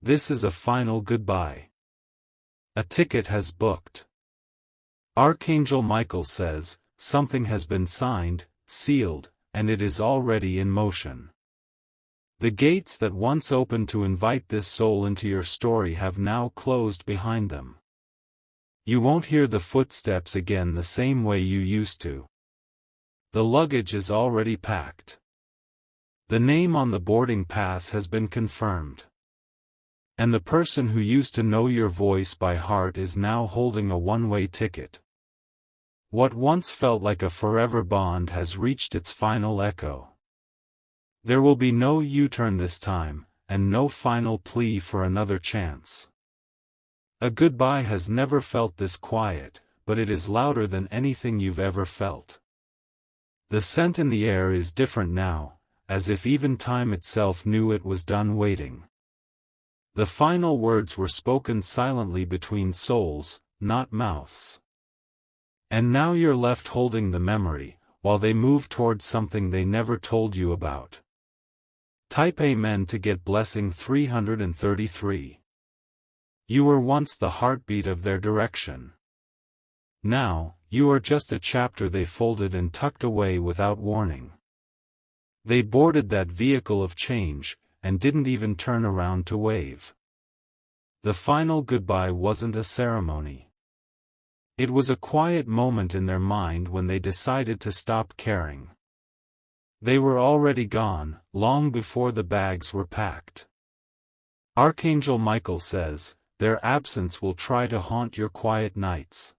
This is a final goodbye. A ticket has booked. Archangel Michael says, something has been signed, sealed, and it is already in motion. The gates that once opened to invite this soul into your story have now closed behind them. You won't hear the footsteps again the same way you used to. The luggage is already packed. The name on the boarding pass has been confirmed. And the person who used to know your voice by heart is now holding a one-way ticket. What once felt like a forever bond has reached its final echo. There will be no U-turn this time, and no final plea for another chance. A goodbye has never felt this quiet, but it is louder than anything you've ever felt. The scent in the air is different now, as if even time itself knew it was done waiting. The final words were spoken silently between souls, not mouths. And now you're left holding the memory, while they move towards something they never told you about. Type Amen to get blessing 333. You were once the heartbeat of their direction. Now, you are just a chapter they folded and tucked away without warning. They boarded that vehicle of change, and didn't even turn around to wave. The final goodbye wasn't a ceremony. It was a quiet moment in their mind when they decided to stop caring. They were already gone, long before the bags were packed. Archangel Michael says, their absence will try to haunt your quiet nights.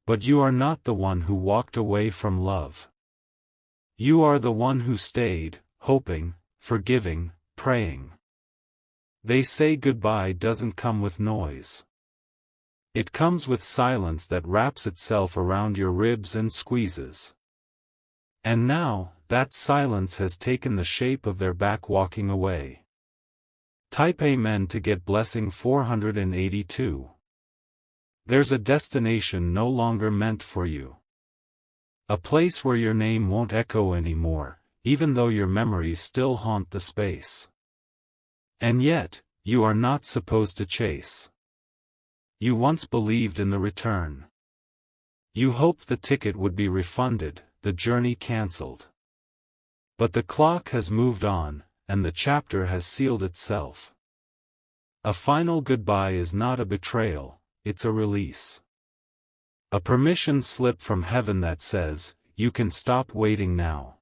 But you are not the one who walked away from love. You are the one who stayed, hoping, forgiving, praying. They say goodbye doesn't come with noise. It comes with silence that wraps itself around your ribs and squeezes. And now, that silence has taken the shape of their back walking away. Type Amen to get blessing 482. There's a destination no longer meant for you. A place where your name won't echo anymore, even though your memories still haunt the space. And yet, you are not supposed to chase. You once believed in the return. You hoped the ticket would be refunded, the journey cancelled. But the clock has moved on, and the chapter has sealed itself. A final goodbye is not a betrayal, it's a release. A permission slip from heaven that says, you can stop waiting now.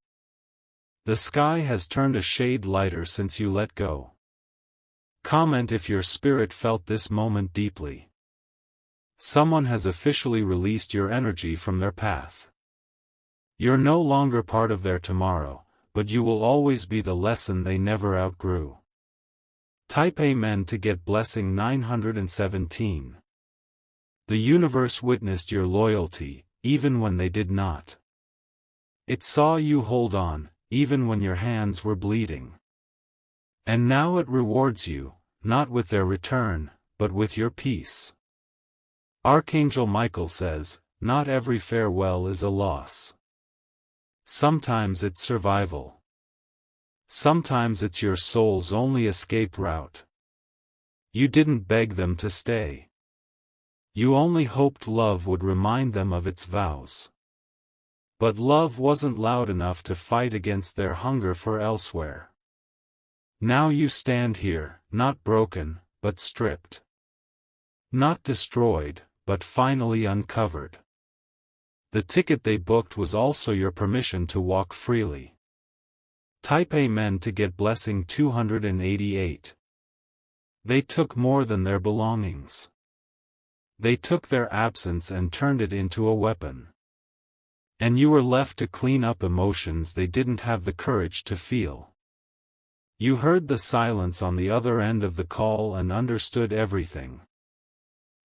The sky has turned a shade lighter since you let go. Comment if your spirit felt this moment deeply. Someone has officially released your energy from their path. You're no longer part of their tomorrow, but you will always be the lesson they never outgrew. Type Amen to get blessing 917. The universe witnessed your loyalty, even when they did not. It saw you hold on, even when your hands were bleeding. And now it rewards you, not with their return, but with your peace. Archangel Michael says, not every farewell is a loss. Sometimes it's survival. Sometimes it's your soul's only escape route. You didn't beg them to stay. You only hoped love would remind them of its vows. But love wasn't loud enough to fight against their hunger for elsewhere. Now you stand here, not broken, but stripped. Not destroyed, but finally uncovered. The ticket they booked was also your permission to walk freely. Type Amen to get blessing 288. They took more than their belongings. They took their absence and turned it into a weapon. And you were left to clean up emotions they didn't have the courage to feel. You heard the silence on the other end of the call and understood everything.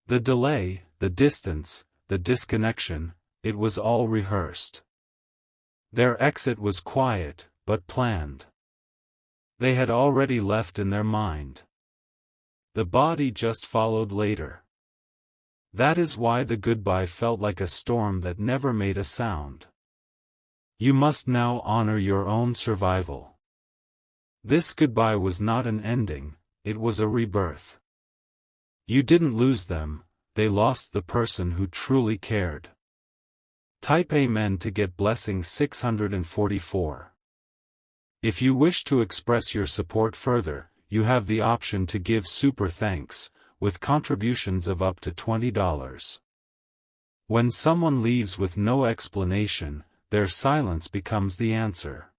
The delay, the distance, the disconnection, it was all rehearsed. Their exit was quiet, but planned. They had already left in their mind. The body just followed later. That is why the goodbye felt like a storm that never made a sound. You must now honor your own survival. This goodbye was not an ending, it was a rebirth. You didn't lose them, they lost the person who truly cared. Type Amen to get blessing 644. If you wish to express your support further, you have the option to give super thanks, with contributions of up to $20. When someone leaves with no explanation, their silence becomes the answer.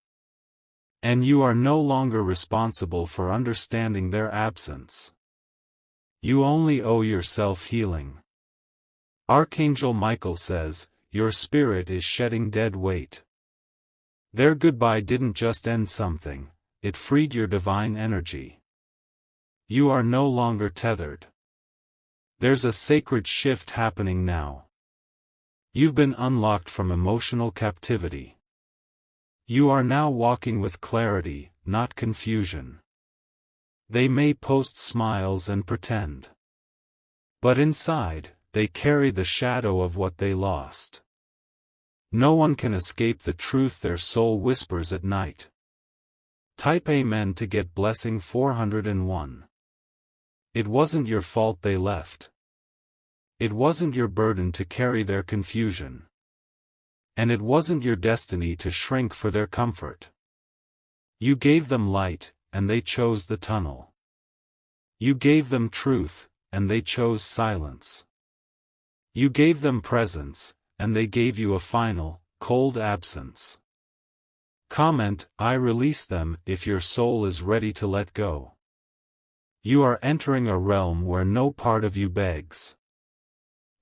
And you are no longer responsible for understanding their absence. You only owe yourself healing. Archangel Michael says, your spirit is shedding dead weight. Their goodbye didn't just end something, it freed your divine energy. You are no longer tethered. There's a sacred shift happening now. You've been unlocked from emotional captivity. You are now walking with clarity, not confusion. They may post smiles and pretend. But inside, they carry the shadow of what they lost. No one can escape the truth their soul whispers at night. Type Amen to get blessing 401. It wasn't your fault they left. It wasn't your burden to carry their confusion. And it wasn't your destiny to shrink for their comfort. You gave them light, and they chose the tunnel. You gave them truth, and they chose silence. You gave them presence, and they gave you a final, cold absence. Comment, I release them, if your soul is ready to let go. You are entering a realm where no part of you begs.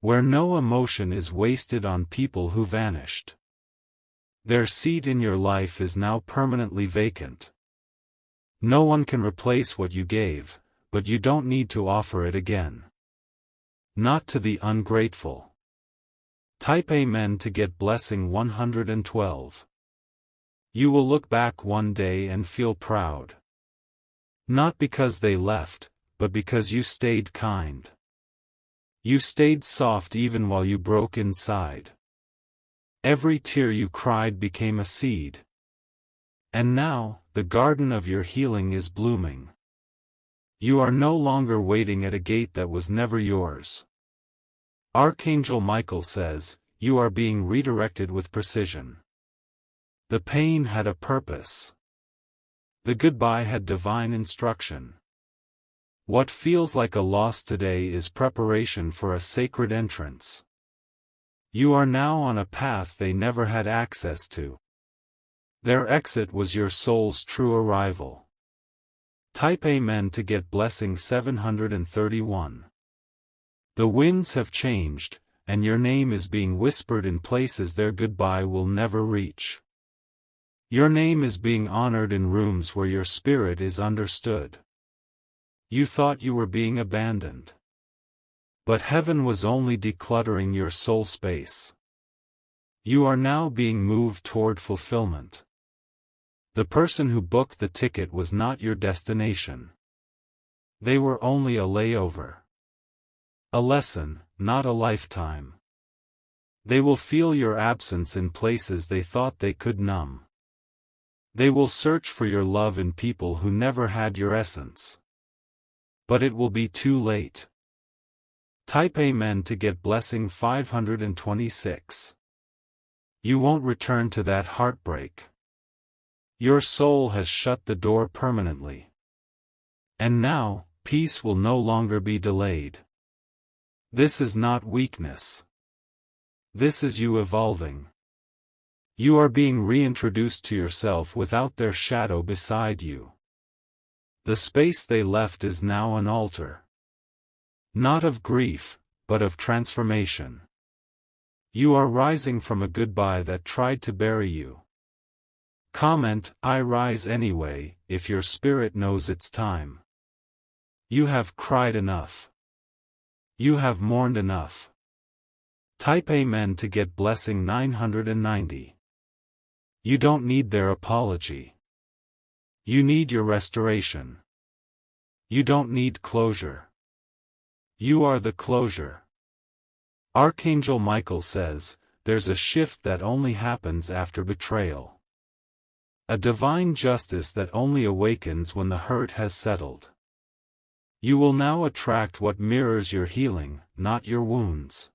Where no emotion is wasted on people who vanished. Their seat in your life is now permanently vacant. No one can replace what you gave, but you don't need to offer it again. Not to the ungrateful. Type Amen to get blessing 112. You will look back one day and feel proud. Not because they left, but because you stayed kind. You stayed soft even while you broke inside. Every tear you cried became a seed. And now, the garden of your healing is blooming. You are no longer waiting at a gate that was never yours. Archangel Michael says, you are being redirected with precision. The pain had a purpose. The goodbye had divine instruction. What feels like a loss today is preparation for a sacred entrance. You are now on a path they never had access to. Their exit was your soul's true arrival. Type Amen to get blessing 731. The winds have changed, and your name is being whispered in places their goodbye will never reach. Your name is being honored in rooms where your spirit is understood. You thought you were being abandoned. But heaven was only decluttering your soul space. You are now being moved toward fulfillment. The person who booked the ticket was not your destination. They were only a layover. A lesson, not a lifetime. They will feel your absence in places they thought they could numb. They will search for your love in people who never had your essence. But it will be too late. Type Amen to get blessing 526. You won't return to that heartbreak. Your soul has shut the door permanently. And now, peace will no longer be delayed. This is not weakness. This is you evolving. You are being reintroduced to yourself without their shadow beside you. The space they left is now an altar. Not of grief, but of transformation. You are rising from a goodbye that tried to bury you. Comment, I rise anyway, if your spirit knows it's time. You have cried enough. You have mourned enough. Type Amen to get blessing 990. You don't need their apology. You need your restoration. You don't need closure. You are the closure. Archangel Michael says, there's a shift that only happens after betrayal. A divine justice that only awakens when the hurt has settled. You will now attract what mirrors your healing, not your wounds.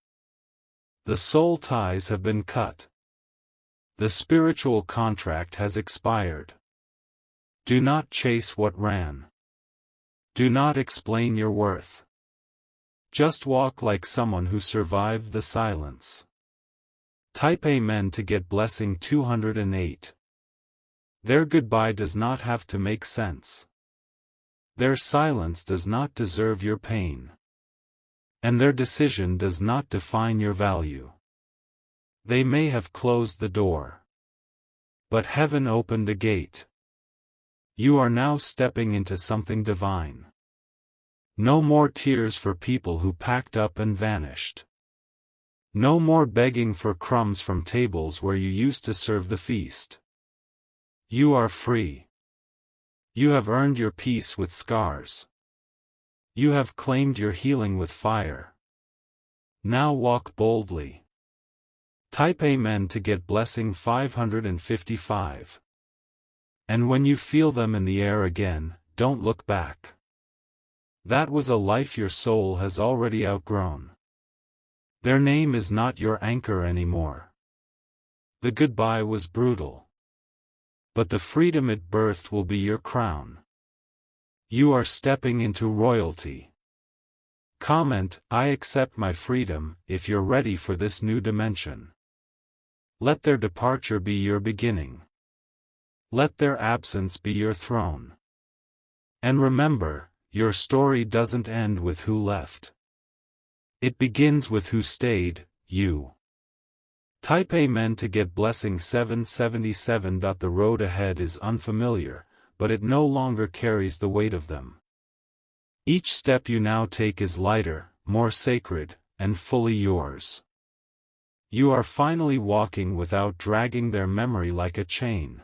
The soul ties have been cut. The spiritual contract has expired. Do not chase what ran. Do not explain your worth. Just walk like someone who survived the silence. Type Amen to get blessing 208. Their goodbye does not have to make sense. Their silence does not deserve your pain. And their decision does not define your value. They may have closed the door. But heaven opened a gate. You are now stepping into something divine. No more tears for people who packed up and vanished. No more begging for crumbs from tables where you used to serve the feast. You are free. You have earned your peace with scars. You have claimed your healing with fire. Now walk boldly. Type Amen to get blessing 555. And when you feel them in the air again, don't look back. That was a life your soul has already outgrown. Their name is not your anchor anymore. The goodbye was brutal. But the freedom it birthed will be your crown. You are stepping into royalty. Comment, I accept my freedom, if you're ready for this new dimension. Let their departure be your beginning. Let their absence be your throne. And remember, your story doesn't end with who left. It begins with who stayed, you. Type Amen to get blessing 777. The road ahead is unfamiliar, but it no longer carries the weight of them. Each step you now take is lighter, more sacred, and fully yours. You are finally walking without dragging their memory like a chain.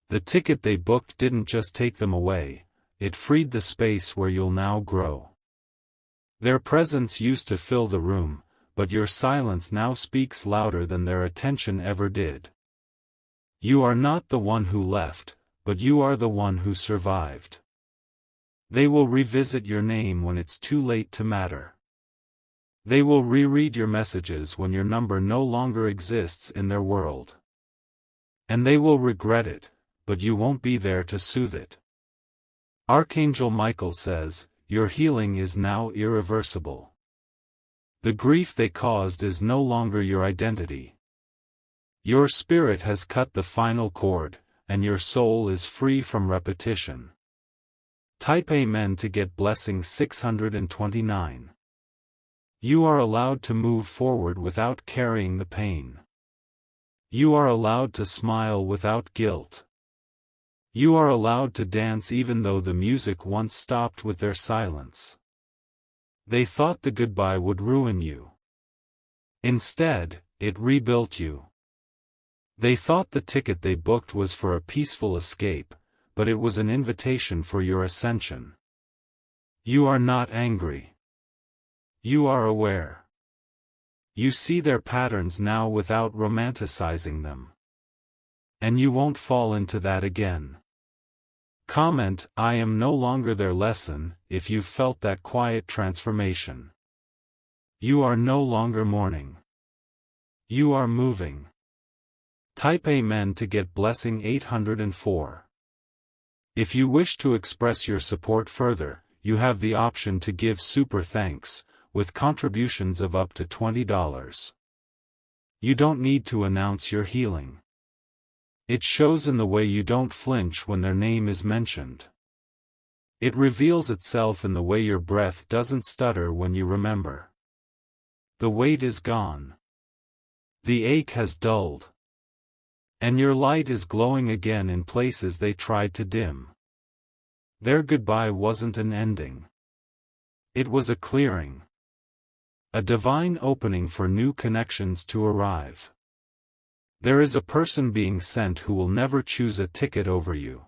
The ticket they booked didn't just take them away, it freed the space where you'll now grow. Their presence used to fill the room, but your silence now speaks louder than their attention ever did. You are not the one who left, but you are the one who survived. They will revisit your name when it's too late to matter. They will reread your messages when your number no longer exists in their world. And they will regret it, but you won't be there to soothe it. Archangel Michael says, your healing is now irreversible. The grief they caused is no longer your identity. Your spirit has cut the final cord, and your soul is free from repetition. Type Amen to get blessing 629. You are allowed to move forward without carrying the pain. You are allowed to smile without guilt. You are allowed to dance even though the music once stopped with their silence. They thought the goodbye would ruin you. Instead, it rebuilt you. They thought the ticket they booked was for a peaceful escape, but it was an invitation for your ascension. You are not angry. You are aware. You see their patterns now without romanticizing them. And you won't fall into that again. Comment, I am no longer their lesson, if you've felt that quiet transformation. You are no longer mourning. You are moving. Type Amen to get blessing 804. If you wish to express your support further, you have the option to give super thanks, with contributions of up to $20. You don't need to announce your healing. It shows in the way you don't flinch when their name is mentioned. It reveals itself in the way your breath doesn't stutter when you remember. The weight is gone. The ache has dulled. And your light is glowing again in places they tried to dim. Their goodbye wasn't an ending. It was a clearing. A divine opening for new connections to arrive. There is a person being sent who will never choose a ticket over you.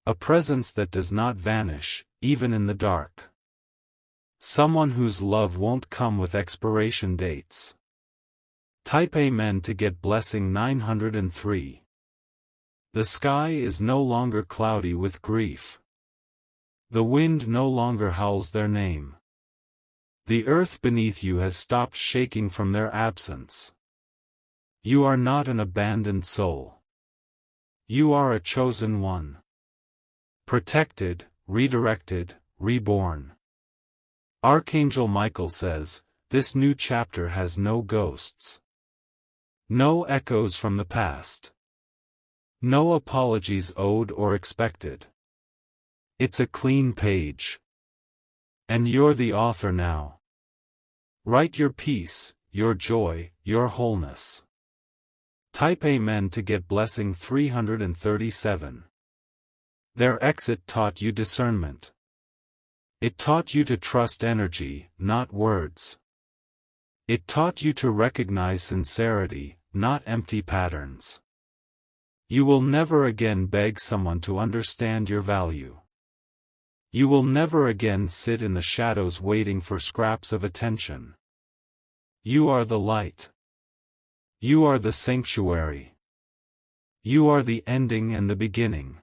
A presence that does not vanish, even in the dark. Someone whose love won't come with expiration dates. Type Amen to get blessing 903. The sky is no longer cloudy with grief. The wind no longer howls their name. The earth beneath you has stopped shaking from their absence. You are not an abandoned soul. You are a chosen one. Protected, redirected, reborn. Archangel Michael says, this new chapter has no ghosts. No echoes from the past. No apologies owed or expected. It's a clean page. And you're the author now. Write your peace, your joy, your wholeness. Type Amen to get blessing 337. Their exit taught you discernment. It taught you to trust energy, not words. It taught you to recognize sincerity, not empty patterns. You will never again beg someone to understand your value. You will never again sit in the shadows waiting for scraps of attention. You are the light. You are the sanctuary. You are the ending and the beginning.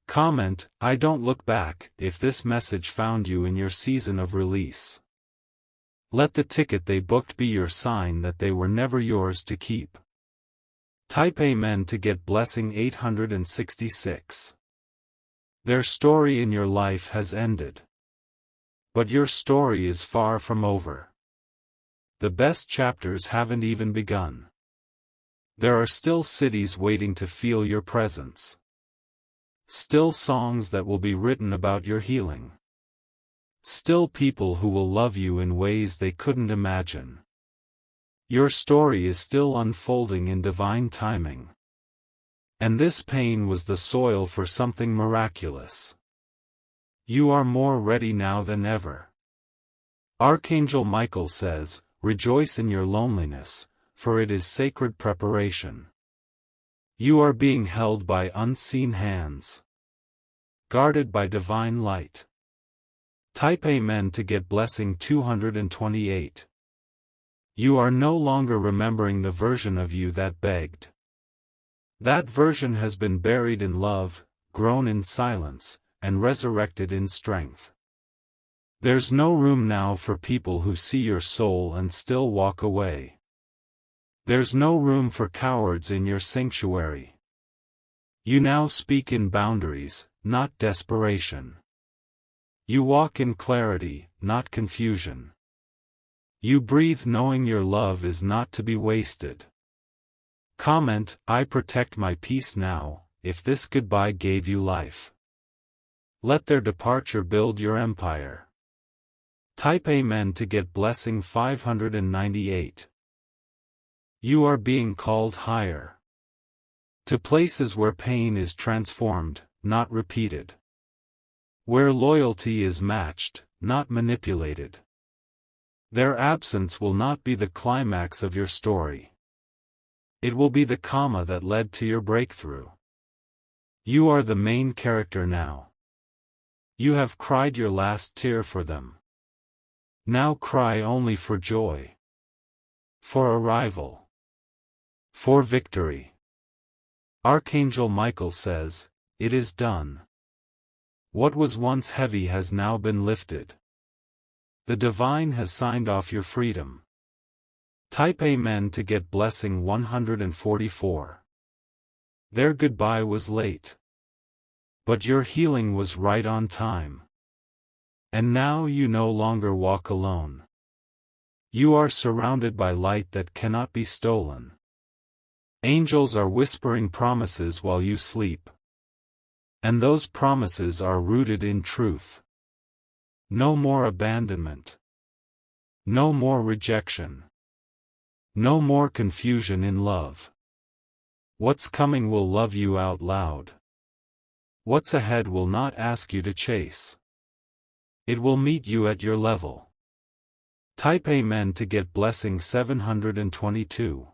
Comment, I don't look back, if this message found you in your season of release. Let the ticket they booked be your sign that they were never yours to keep. Type Amen to get blessing 866. Their story in your life has ended. But your story is far from over. The best chapters haven't even begun. There are still cities waiting to feel your presence. Still songs that will be written about your healing. Still people who will love you in ways they couldn't imagine. Your story is still unfolding in divine timing. And this pain was the soil for something miraculous. You are more ready now than ever. Archangel Michael says, rejoice in your loneliness, for it is sacred preparation. You are being held by unseen hands. Guarded by divine light. Type Amen to get blessing 228. You are no longer remembering the version of you that begged. That version has been buried in love, grown in silence, and resurrected in strength. There's no room now for people who see your soul and still walk away. There's no room for cowards in your sanctuary. You now speak in boundaries, not desperation. You walk in clarity, not confusion. You breathe knowing your love is not to be wasted. Comment, I protect my peace now, if this goodbye gave you life. Let their departure build your empire. Type Amen to get blessing 598. You are being called higher. To places where pain is transformed, not repeated. Where loyalty is matched, not manipulated. Their absence will not be the climax of your story. It will be the comma that led to your breakthrough. You are the main character now. You have cried your last tear for them. Now cry only for joy. For arrival. For victory. Archangel Michael says, it is done. What was once heavy has now been lifted. The divine has signed off your freedom. Type Amen to get blessing 144. Their goodbye was late. But your healing was right on time. And now you no longer walk alone. You are surrounded by light that cannot be stolen. Angels are whispering promises while you sleep. And those promises are rooted in truth. No more abandonment. No more rejection. No more confusion in love. What's coming will love you out loud. What's ahead will not ask you to chase. It will meet you at your level. Type Amen to get blessing 722.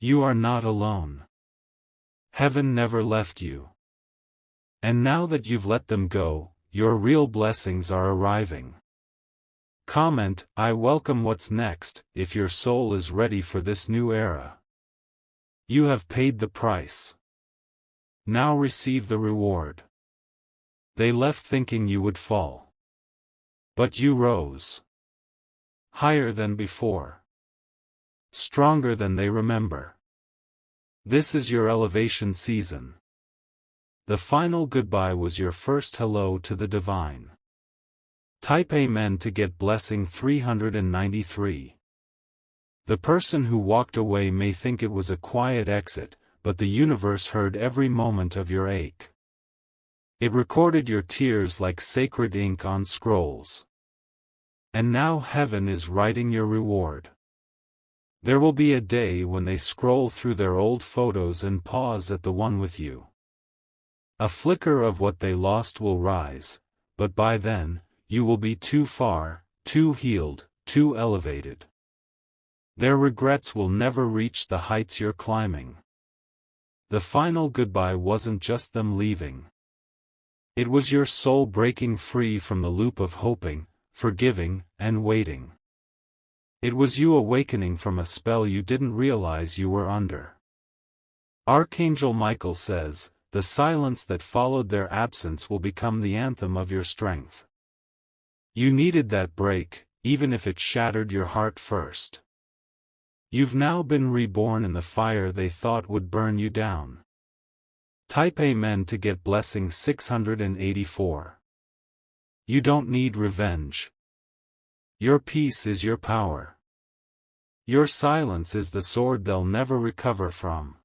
You are not alone. Heaven never left you. And now that you've let them go, your real blessings are arriving. Comment, I welcome what's next, if your soul is ready for this new era. You have paid the price. Now receive the reward. They left thinking you would fall. But you rose. Higher than before. Stronger than they remember. This is your elevation season. The final goodbye was your first hello to the divine. Type Amen to get blessing 393. The person who walked away may think it was a quiet exit, but the universe heard every moment of your ache. It recorded your tears like sacred ink on scrolls. And now heaven is writing your reward. There will be a day when they scroll through their old photos and pause at the one with you. A flicker of what they lost will rise, but by then, you will be too far, too healed, too elevated. Their regrets will never reach the heights you're climbing. The final goodbye wasn't just them leaving. It was your soul breaking free from the loop of hoping, forgiving, and waiting. It was you awakening from a spell you didn't realize you were under. Archangel Michael says, the silence that followed their absence will become the anthem of your strength. You needed that break, even if it shattered your heart first. You've now been reborn in the fire they thought would burn you down. Type Amen to get blessing 684. You don't need revenge. Your peace is your power. Your silence is the sword they'll never recover from.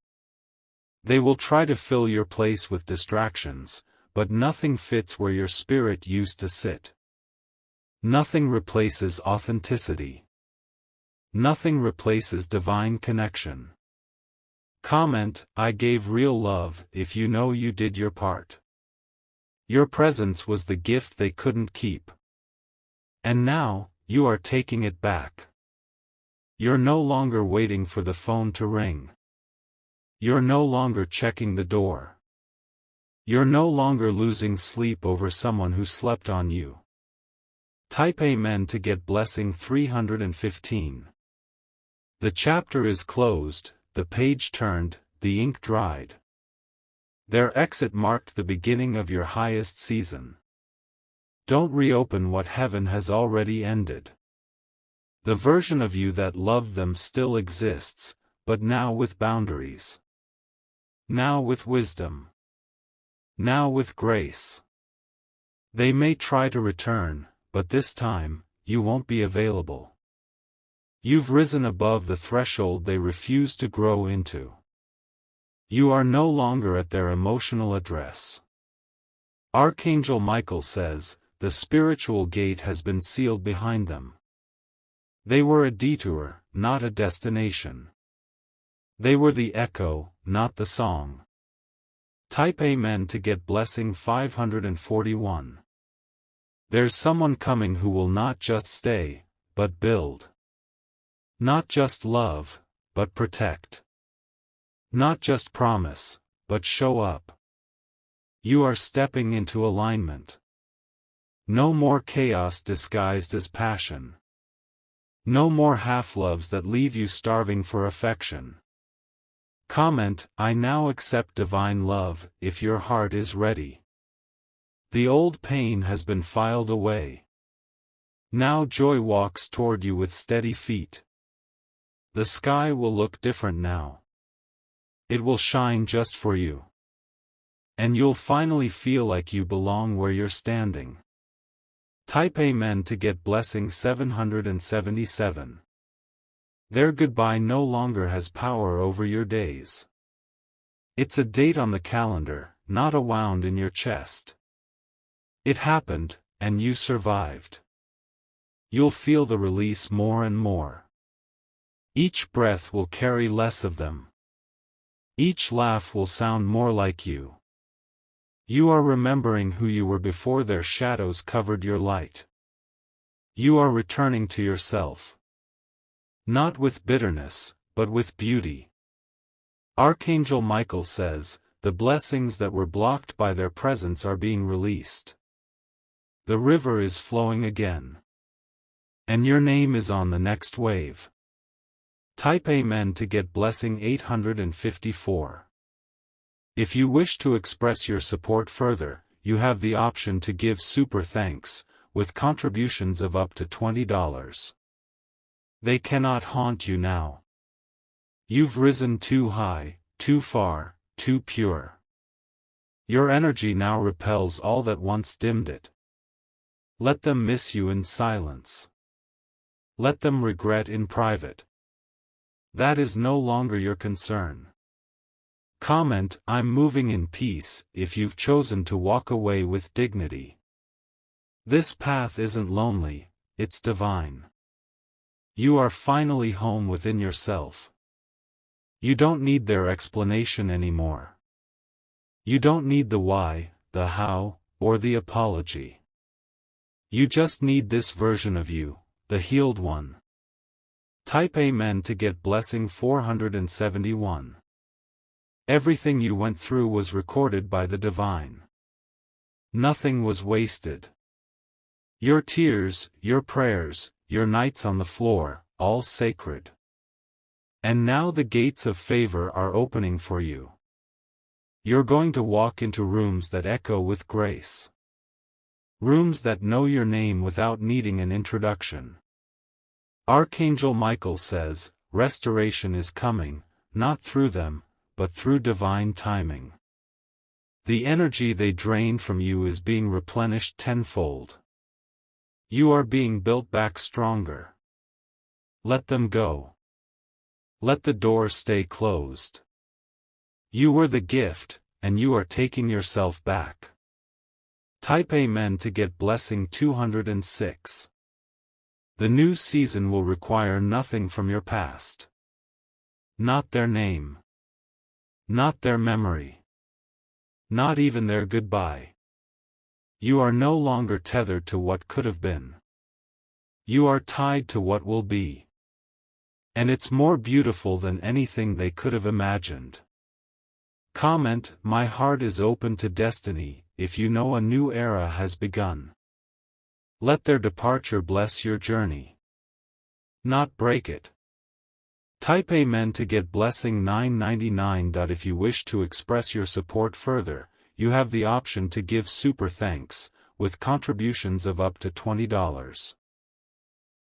They will try to fill your place with distractions, but nothing fits where your spirit used to sit. Nothing replaces authenticity. Nothing replaces divine connection. Comment, I gave real love, if you know you did your part. Your presence was the gift they couldn't keep. And now, you are taking it back. You're no longer waiting for the phone to ring. You're no longer checking the door. You're no longer losing sleep over someone who slept on you. Type Amen to get blessing 315. The chapter is closed, the page turned, the ink dried. Their exit marked the beginning of your highest season. Don't reopen what heaven has already ended. The version of you that loved them still exists, but now with boundaries. Now with wisdom. Now with grace. They may try to return, but this time, you won't be available. You've risen above the threshold they refuse to grow into. You are no longer at their emotional address. Archangel Michael says, the spiritual gate has been sealed behind them. They were a detour, not a destination. They were the echo, not the song. Type Amen to get blessing 541. There's someone coming who will not just stay, but build. Not just love, but protect. Not just promise, but show up. You are stepping into alignment. No more chaos disguised as passion. No more half-loves that leave you starving for affection. Comment, I now accept divine love, if your heart is ready. The old pain has been filed away. Now joy walks toward you with steady feet. The sky will look different now. It will shine just for you. And you'll finally feel like you belong where you're standing. Type Amen to get blessing 777. Their goodbye no longer has power over your days. It's a date on the calendar, not a wound in your chest. It happened, and you survived. You'll feel the release more and more. Each breath will carry less of them. Each laugh will sound more like you. You are remembering who you were before their shadows covered your light. You are returning to yourself. Not with bitterness, but with beauty. Archangel Michael says, the blessings that were blocked by their presence are being released. The river is flowing again. And your name is on the next wave. Type Amen to get blessing 854. If you wish to express your support further, you have the option to give super thanks, with contributions of up to $20. They cannot haunt you now. You've risen too high, too far, too pure. Your energy now repels all that once dimmed it. Let them miss you in silence. Let them regret in private. That is no longer your concern. Comment, "I'm moving in peace," if you've chosen to walk away with dignity. This path isn't lonely, it's divine. You are finally home within yourself. You don't need their explanation anymore. You don't need the why, the how, or the apology. You just need this version of you, the healed one. Type Amen to get blessing 471. Everything you went through was recorded by the divine. Nothing was wasted. Your tears, your prayers, your nights on the floor, all sacred. And now the gates of favor are opening for you. You're going to walk into rooms that echo with grace. Rooms that know your name without needing an introduction. Archangel Michael says, restoration is coming, not through them, but through divine timing. The energy they drained from you is being replenished tenfold. You are being built back stronger. Let them go. Let the door stay closed. You were the gift, and you are taking yourself back. Type Amen to get blessing 206. The new season will require nothing from your past. Not their name. Not their memory. Not even their goodbye. You are no longer tethered to what could have been. You are tied to what will be. And it's more beautiful than anything they could have imagined. Comment, "My heart is open to destiny," if you know a new era has begun. Let their departure bless your journey, not break it. Type Amen to get blessing 999. If you wish to express your support further, you have the option to give super thanks, with contributions of up to $20.